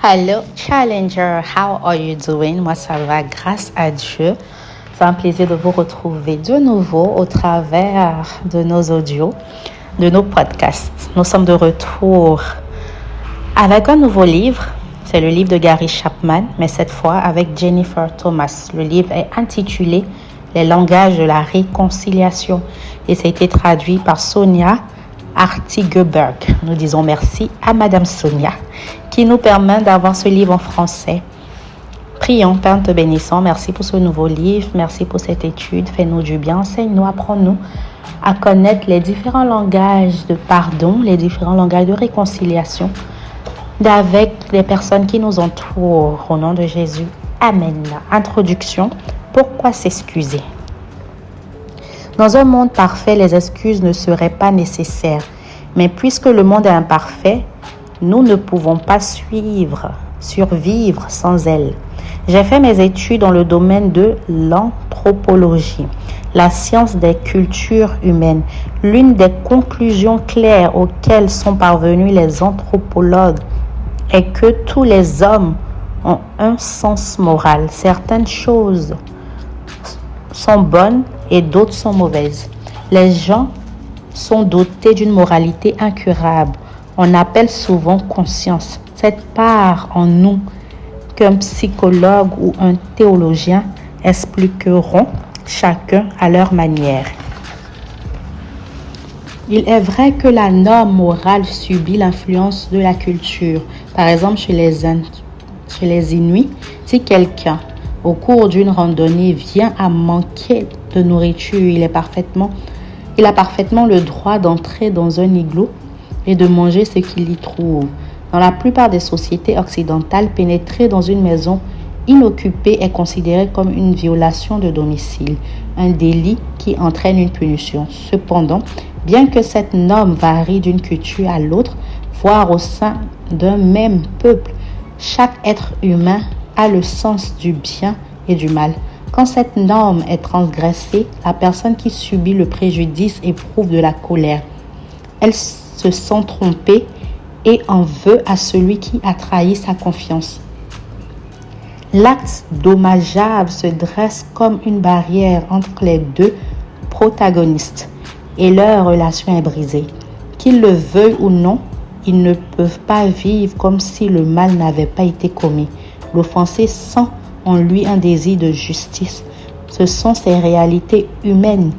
Hello Challenger, how are you doing? Moi ça va grâce à Dieu. C'est un plaisir de vous retrouver de nouveau au travers de nos audios, de nos podcasts. Nous sommes de retour avec un nouveau livre. C'est le livre de Gary Chapman, mais cette fois avec Jennifer Thomas. Le livre est intitulé « Les langages de la réconciliation » et ça a été traduit par Sonia Artigeberg. Nous disons merci à Madame Sonia qui nous permet d'avoir ce livre en français. Prions, Père, nous te bénissons. Merci pour ce nouveau livre. Merci pour cette étude. Fais-nous du bien. Enseigne-nous, apprends-nous à connaître les différents langages de pardon, les différents langages de réconciliation avec les personnes qui nous entourent. Au nom de Jésus. Amen. Introduction. Pourquoi s'excuser? Dans un monde parfait, les excuses ne seraient pas nécessaires. Mais puisque le monde est imparfait, nous ne pouvons pas survivre sans elles. J'ai fait mes études dans le domaine de l'anthropologie, la science des cultures humaines. L'une des conclusions claires auxquelles sont parvenus les anthropologues est que tous les hommes ont un sens moral. Certaines choses sont bonnes et d'autres sont mauvaises. Les gens sont dotés d'une moralité incurable. On appelle souvent conscience. Cette part en nous qu'un psychologue ou un théologien expliqueront chacun à leur manière. Il est vrai que la norme morale subit l'influence de la culture. Par exemple, chez les Inuits, si quelqu'un au cours d'une randonnée vient à manquer de nourriture, il a parfaitement le droit d'entrer dans un igloo et de manger ce qu'il y trouve. Dans la plupart des sociétés occidentales, pénétrer dans une maison inoccupée est considéré comme une violation de domicile, un délit qui entraîne une punition. Cependant, bien que cette norme varie d'une culture à l'autre, voire au sein d'un même peuple, chaque être humain a le sens du bien et du mal. Quand cette norme est transgressée, la personne qui subit le préjudice éprouve de la colère. Elle se sent trompée et en veut à celui qui a trahi sa confiance. L'acte dommageable se dresse comme une barrière entre les deux protagonistes et leur relation est brisée. Qu'ils le veuillent ou non, ils ne peuvent pas vivre comme si le mal n'avait pas été commis. L'offensé sent en lui un désir de justice. Ce sont ces réalités humaines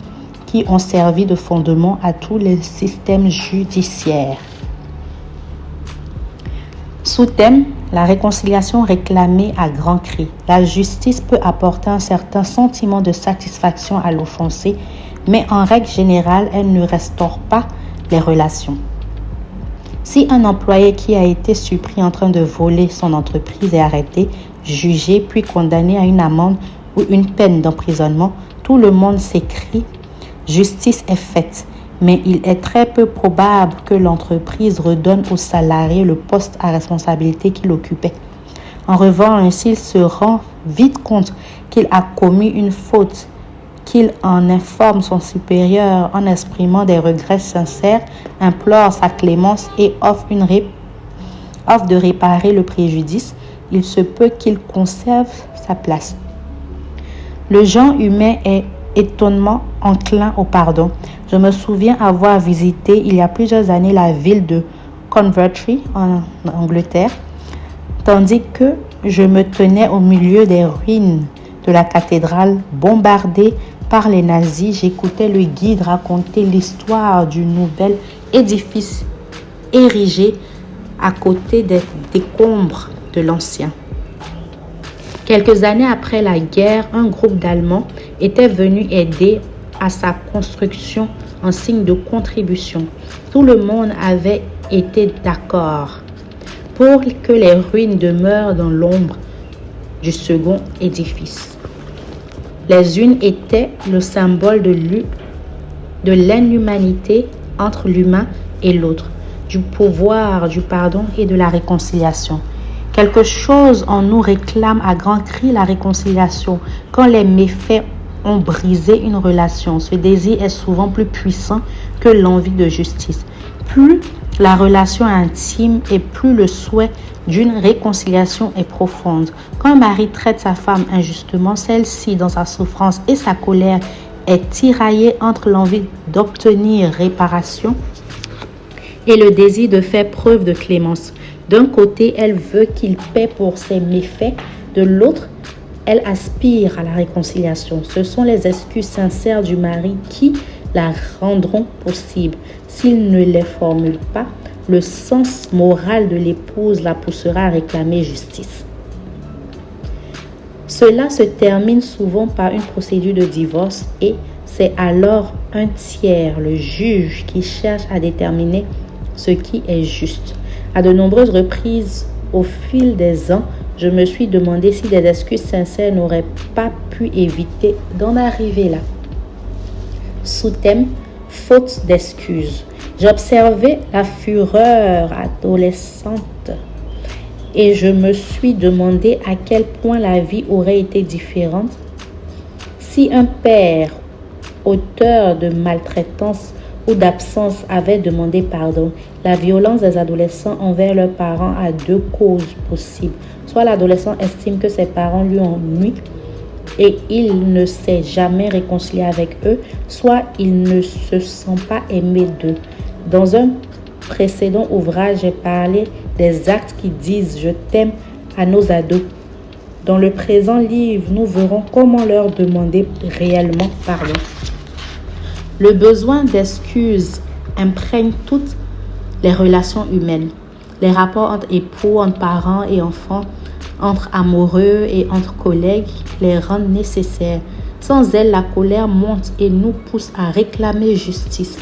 qui ont servi de fondement à tous les systèmes judiciaires. Sous-thème, la réconciliation réclamée à grands cris. La justice peut apporter un certain sentiment de satisfaction à l'offensé, mais en règle générale, elle ne restaure pas les relations. Si un employé qui a été surpris en train de voler son entreprise est arrêté, jugé puis condamné à une amende ou une peine d'emprisonnement, tout le monde s'écrie « Justice est faite ». Mais il est très peu probable que l'entreprise redonne au salarié le poste à responsabilité qu'il occupait. En revanche, s'il se rend vite compte qu'il a commis une faute, qu'il en informe son supérieur en exprimant des regrets sincères, implore sa clémence et offre de réparer le préjudice, il se peut qu'il conserve sa place. Le genre humain est étonnamment enclin au pardon. Je me souviens avoir visité il y a plusieurs années la ville de Coventry en Angleterre, tandis que je me tenais au milieu des ruines de la cathédrale bombardée par les nazis. J'écoutais le guide raconter l'histoire du nouvel édifice érigé à côté des décombres de l'ancien. Quelques années après la guerre, un groupe d'Allemands était venu aider à sa construction en signe de contribution. Tout le monde avait été d'accord pour que les ruines demeurent dans l'ombre du second édifice. Les unes étaient le symbole de l'inhumanité entre l'humain et l'autre, du pouvoir, du pardon et de la réconciliation. Quelque chose en nous réclame à grands cris la réconciliation. Quand les méfaits ont brisé une relation, ce désir est souvent plus puissant que l'envie de justice. Plus la relation est intime et plus le souhait d'une réconciliation est profonde. Quand un mari traite sa femme injustement, celle-ci, dans sa souffrance et sa colère, est tiraillée entre l'envie d'obtenir réparation et le désir de faire preuve de clémence. D'un côté, elle veut qu'il paie pour ses méfaits. De l'autre, elle aspire à la réconciliation. Ce sont les excuses sincères du mari qui la rendront possible. S'il ne les formule pas, le sens moral de l'épouse la poussera à réclamer justice. Cela se termine souvent par une procédure de divorce et c'est alors un tiers, le juge, qui cherche à déterminer ce qui est juste. À de nombreuses reprises, au fil des ans, je me suis demandé si des excuses sincères n'auraient pas pu éviter d'en arriver là. Sous-thème, faute d'excuses. J'observais la fureur adolescente et je me suis demandé à quel point la vie aurait été différente si un père, auteur de maltraitance ou d'absence, avait demandé pardon. La violence des adolescents envers leurs parents a deux causes possibles. Soit l'adolescent estime que ses parents lui ennuient et il ne s'est jamais réconcilié avec eux, soit il ne se sent pas aimé d'eux. Dans un précédent ouvrage, j'ai parlé des actes qui disent « je t'aime » à nos ados. Dans le présent livre, nous verrons comment leur demander réellement pardon. Le besoin d'excuses imprègne toutes les relations humaines. Les rapports entre époux, entre parents et enfants, entre amoureux et entre collègues les rendent nécessaires. Sans elles, la colère monte et nous pousse à réclamer justice.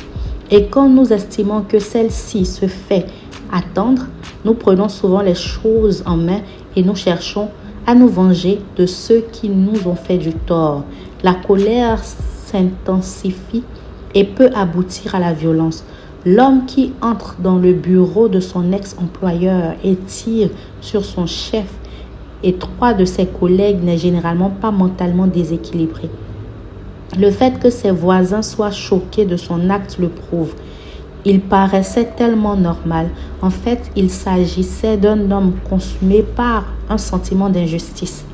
Et quand nous estimons que celle-ci se fait attendre, nous prenons souvent les choses en main et nous cherchons à nous venger de ceux qui nous ont fait du tort. La colère s'intensifie et peut aboutir à la violence. L'homme qui entre dans le bureau de son ex-employeur et tire sur son chef et 3 de ses collègues n'est généralement pas mentalement déséquilibré. Le fait que ses voisins soient choqués de son acte le prouve. Il paraissait tellement normal. En fait, il s'agissait d'un homme consumé par un sentiment d'injustice,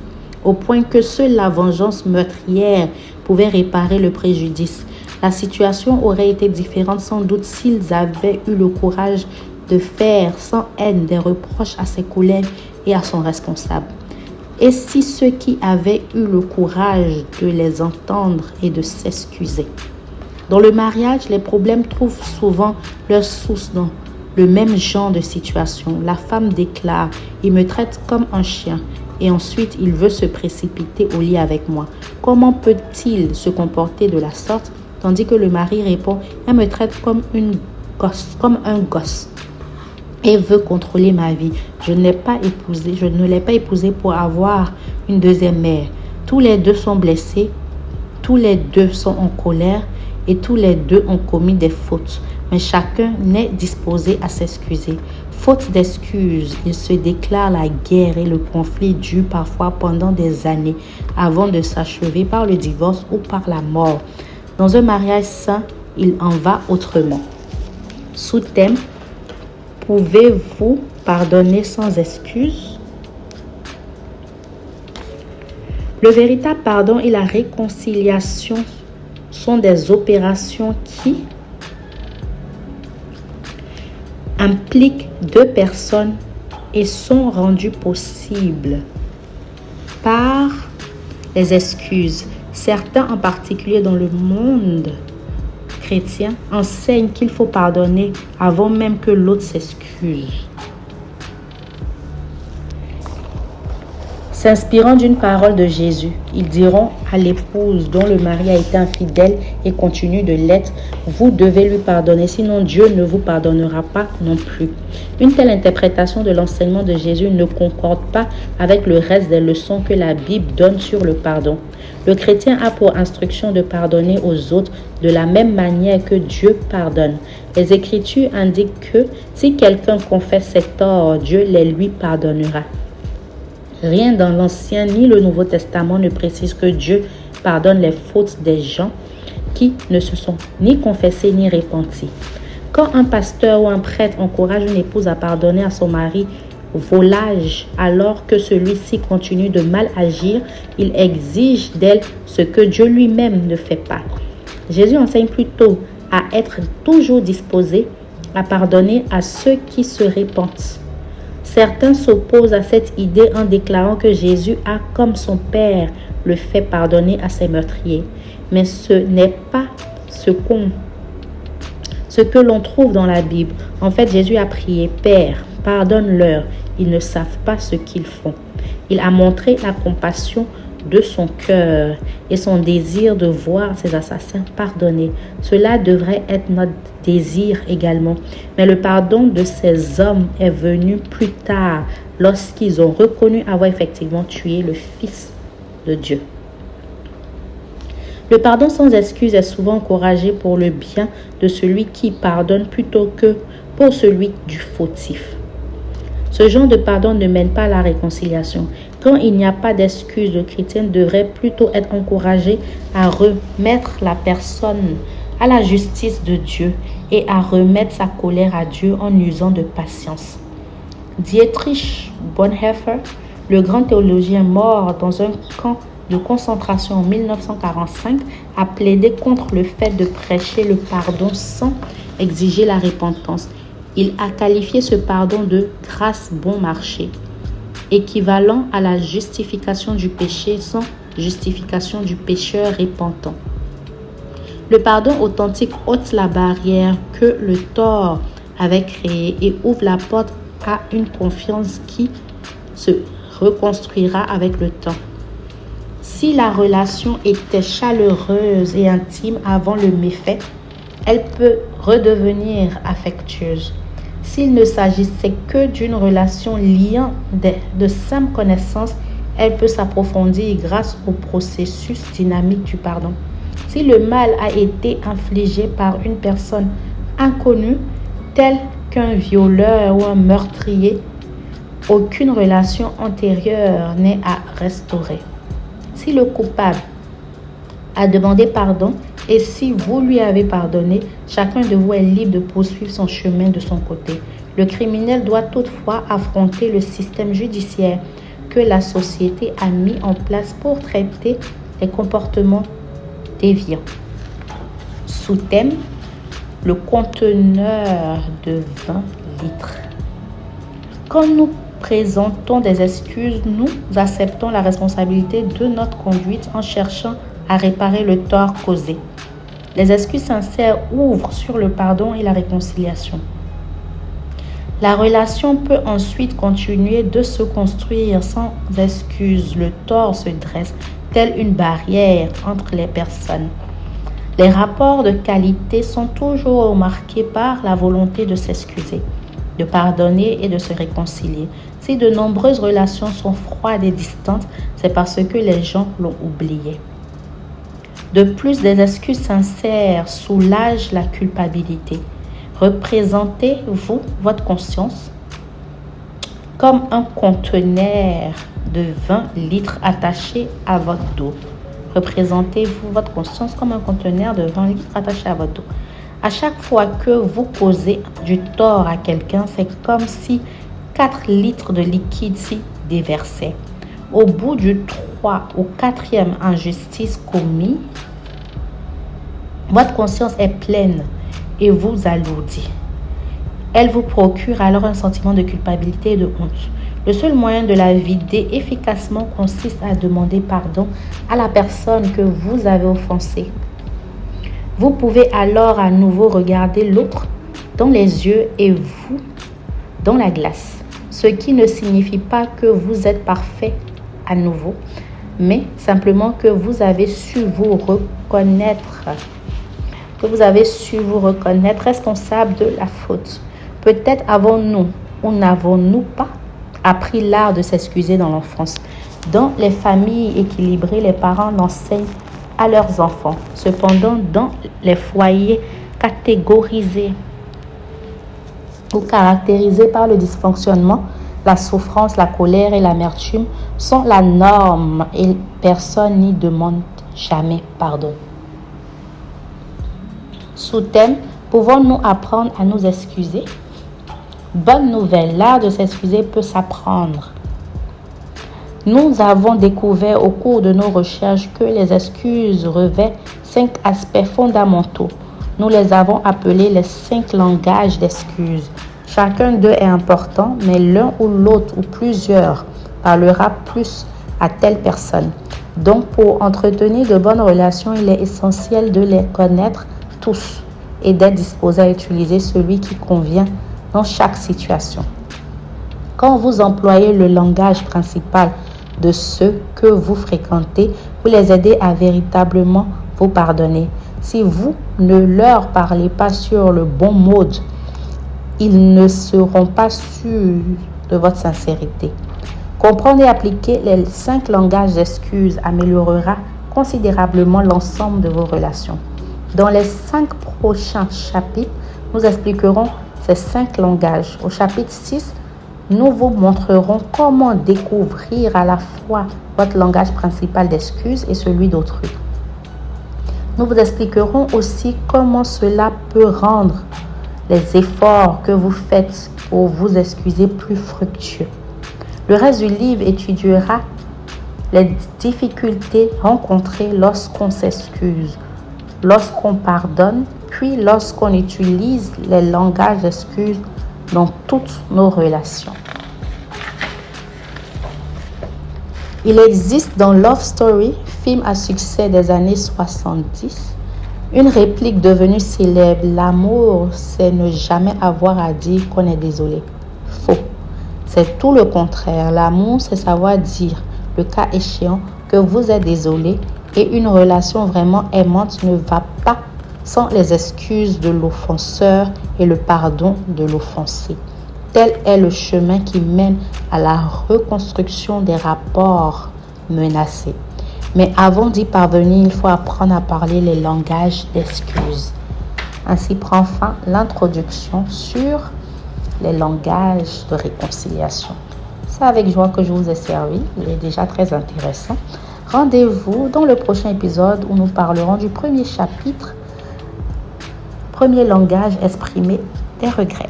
au point que seule la vengeance meurtrière pouvait réparer le préjudice. La situation aurait été différente sans doute s'ils avaient eu le courage de faire sans haine des reproches à ses collègues et à son responsable. Et si ceux qui avaient eu le courage de les entendre et de s'excuser. Dans le mariage, les problèmes trouvent souvent leur source dans le même genre de situation. La femme déclare « il me traite comme un chien » et ensuite il veut se précipiter au lit avec moi. Comment peut-il se comporter de la sorte tandis que le mari répond « elle me traite comme un gosse et veut contrôler ma vie. Je ne l'ai pas épousée pour avoir une deuxième mère. » Tous les deux sont blessés, tous les deux sont en colère et tous les deux ont commis des fautes. Mais chacun n'est disposé à s'excuser. Faute d'excuses, il se déclare la guerre et le conflit dure parfois pendant des années avant de s'achever par le divorce ou par la mort. Dans un mariage sain, il en va autrement. Sous-thème, pouvez-vous pardonner sans excuse? Le véritable pardon et la réconciliation sont des opérations qui impliquent 2 personnes et sont rendues possibles par les excuses. Certains, en particulier dans le monde chrétien, enseignent qu'il faut pardonner avant même que l'autre s'excuse. S'inspirant d'une parole de Jésus, ils diront à l'épouse dont le mari a été infidèle et continue de l'être, vous devez lui pardonner, sinon Dieu ne vous pardonnera pas non plus. Une telle interprétation de l'enseignement de Jésus ne concorde pas avec le reste des leçons que la Bible donne sur le pardon. Le chrétien a pour instruction de pardonner aux autres de la même manière que Dieu pardonne. Les Écritures indiquent que si quelqu'un confesse ses torts, Dieu les lui pardonnera. Rien dans l'Ancien ni le Nouveau Testament ne précise que Dieu pardonne les fautes des gens qui ne se sont ni confessés ni repentis. Quand un pasteur ou un prêtre encourage une épouse à pardonner à son mari volage alors que celui-ci continue de mal agir, il exige d'elle ce que Dieu lui-même ne fait pas. Jésus enseigne plutôt à être toujours disposé à pardonner à ceux qui se repentent. Certains s'opposent à cette idée en déclarant que Jésus a, comme son Père, le fait pardonner à ses meurtriers. Mais ce n'est pas ce que l'on trouve dans la Bible. En fait, Jésus a prié, « Père, pardonne-leur, ils ne savent pas ce qu'ils font. » Il a montré la compassion de son cœur et son désir de voir ses assassins pardonnés. Cela devrait être notre désir également. Mais le pardon de ces hommes est venu plus tard, lorsqu'ils ont reconnu avoir effectivement tué le Fils de Dieu. Le pardon sans excuse est souvent encouragé pour le bien de celui qui pardonne plutôt que pour celui du fautif. Ce genre de pardon ne mène pas à la réconciliation. Quand il n'y a pas d'excuse, le chrétien devrait plutôt être encouragé à remettre la personne à la justice de Dieu et à remettre sa colère à Dieu en usant de patience. Dietrich Bonhoeffer, le grand théologien mort dans un camp de concentration en 1945, a plaidé contre le fait de prêcher le pardon sans exiger la repentance. Il a qualifié ce pardon de « grâce bon marché », équivalent à la justification du péché sans justification du pécheur repentant. Le pardon authentique ôte la barrière que le tort avait créée et ouvre la porte à une confiance qui se reconstruira avec le temps. Si la relation était chaleureuse et intime avant le méfait, elle peut redevenir affectueuse. S'il ne s'agissait que d'une relation liant de simples connaissances, elle peut s'approfondir grâce au processus dynamique du pardon. Si le mal a été infligé par une personne inconnue, telle qu'un violeur ou un meurtrier, aucune relation antérieure n'est à restaurer. Si le coupable a demandé pardon et si vous lui avez pardonné, chacun de vous est libre de poursuivre son chemin de son côté. Le criminel doit toutefois affronter le système judiciaire que la société a mis en place pour traiter les comportements déviants. Sous-thème, le conteneur de 20 litres. Quand nous présentons des excuses, nous acceptons la responsabilité de notre conduite en cherchant à réparer le tort causé. Les excuses sincères ouvrent sur le pardon et la réconciliation. La relation peut ensuite continuer de se construire sans excuse. Le tort se dresse telle une barrière entre les personnes. Les rapports de qualité sont toujours marqués par la volonté de s'excuser, de pardonner et de se réconcilier. Si de nombreuses relations sont froides et distantes, c'est parce que les gens l'ont oublié. De plus, des excuses sincères soulagent la culpabilité. Représentez-vous votre conscience comme un conteneur de 20 litres attaché à votre dos. Représentez-vous votre conscience comme un conteneur de 20 litres attaché à votre dos. À chaque fois que vous causez du tort à quelqu'un, c'est comme si 4 litres de liquide s'y déversaient. Au bout du 3 ou 4e injustice commise, votre conscience est pleine et vous alourdit. Elle vous procure alors un sentiment de culpabilité et de honte. Le seul moyen de la vider efficacement consiste à demander pardon à la personne que vous avez offensée. Vous pouvez alors à nouveau regarder l'autre dans les yeux et vous dans la glace. Ce qui ne signifie pas que vous êtes parfait à nouveau, mais simplement que vous avez su vous reconnaître responsable de la faute. Peut-être avons-nous ou n'avons-nous pas appris l'art de s'excuser dans l'enfance. Dans les familles équilibrées, les parents l'enseignent à leurs enfants. Cependant, dans les foyers catégorisés ou caractérisés par le dysfonctionnement, la souffrance, la colère et l'amertume sont la norme et personne n'y demande jamais pardon. Sous-thème, Pouvons-nous apprendre à nous excuser? Bonne nouvelle, l'art de s'excuser peut s'apprendre. Nous avons découvert au cours de nos recherches que les excuses revêtent 5 aspects fondamentaux. Nous les avons appelés les 5 langages d'excuses. Chacun d'eux est important, mais l'un ou l'autre ou plusieurs parlera plus à telle personne. Donc, pour entretenir de bonnes relations, il est essentiel de les connaître tous et d'être disposé à utiliser celui qui convient dans chaque situation. Quand vous employez le langage principal de ceux que vous fréquentez, vous les aidez à véritablement vous pardonner. Si vous ne leur parlez pas sur le bon mode, ils ne seront pas sûrs de votre sincérité. Comprendre et appliquer les 5 langages d'excuses améliorera considérablement l'ensemble de vos relations. Dans les 5 prochains chapitres, nous expliquerons ces 5 langages. Au chapitre 6, nous vous montrerons comment découvrir à la fois votre langage principal d'excuses et celui d'autrui. Nous vous expliquerons aussi comment cela peut rendre les efforts que vous faites pour vous excuser plus fructueux. Le reste du livre étudiera les difficultés rencontrées lorsqu'on s'excuse, lorsqu'on pardonne, puis lorsqu'on utilise les langages d'excuses dans toutes nos relations. Il existe dans Love Story, film à succès des années 70, une réplique devenue célèbre: l'amour, c'est ne jamais avoir à dire qu'on est désolé. Faux. C'est tout le contraire. L'amour, c'est savoir dire, le cas échéant, que vous êtes désolé, et une relation vraiment aimante ne va pas sans les excuses de l'offenseur et le pardon de l'offensé. Tel est le chemin qui mène à la reconstruction des rapports menacés. Mais avant d'y parvenir, il faut apprendre à parler les langages d'excuses. Ainsi prend fin l'introduction sur les langages de réconciliation. C'est avec joie que je vous ai servi. Il est déjà très intéressant. Rendez-vous dans le prochain épisode où nous parlerons du premier chapitre, premier langage exprimé des regrets.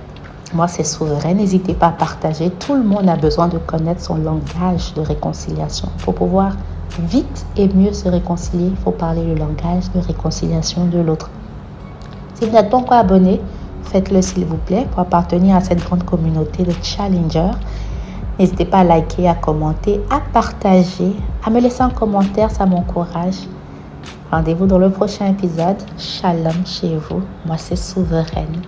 Moi, c'est Souveraine. N'hésitez pas à partager. Tout le monde a besoin de connaître son langage de réconciliation. Pour pouvoir vite et mieux se réconcilier, il faut parler le langage de réconciliation de l'autre. Si vous n'êtes pas encore abonné, faites-le s'il vous plaît pour appartenir à cette grande communauté de challengers. N'hésitez pas à liker, à commenter, à partager, à me laisser un commentaire, ça m'encourage. Rendez-vous dans le prochain épisode. Shalom chez vous. Moi, c'est Souveraine.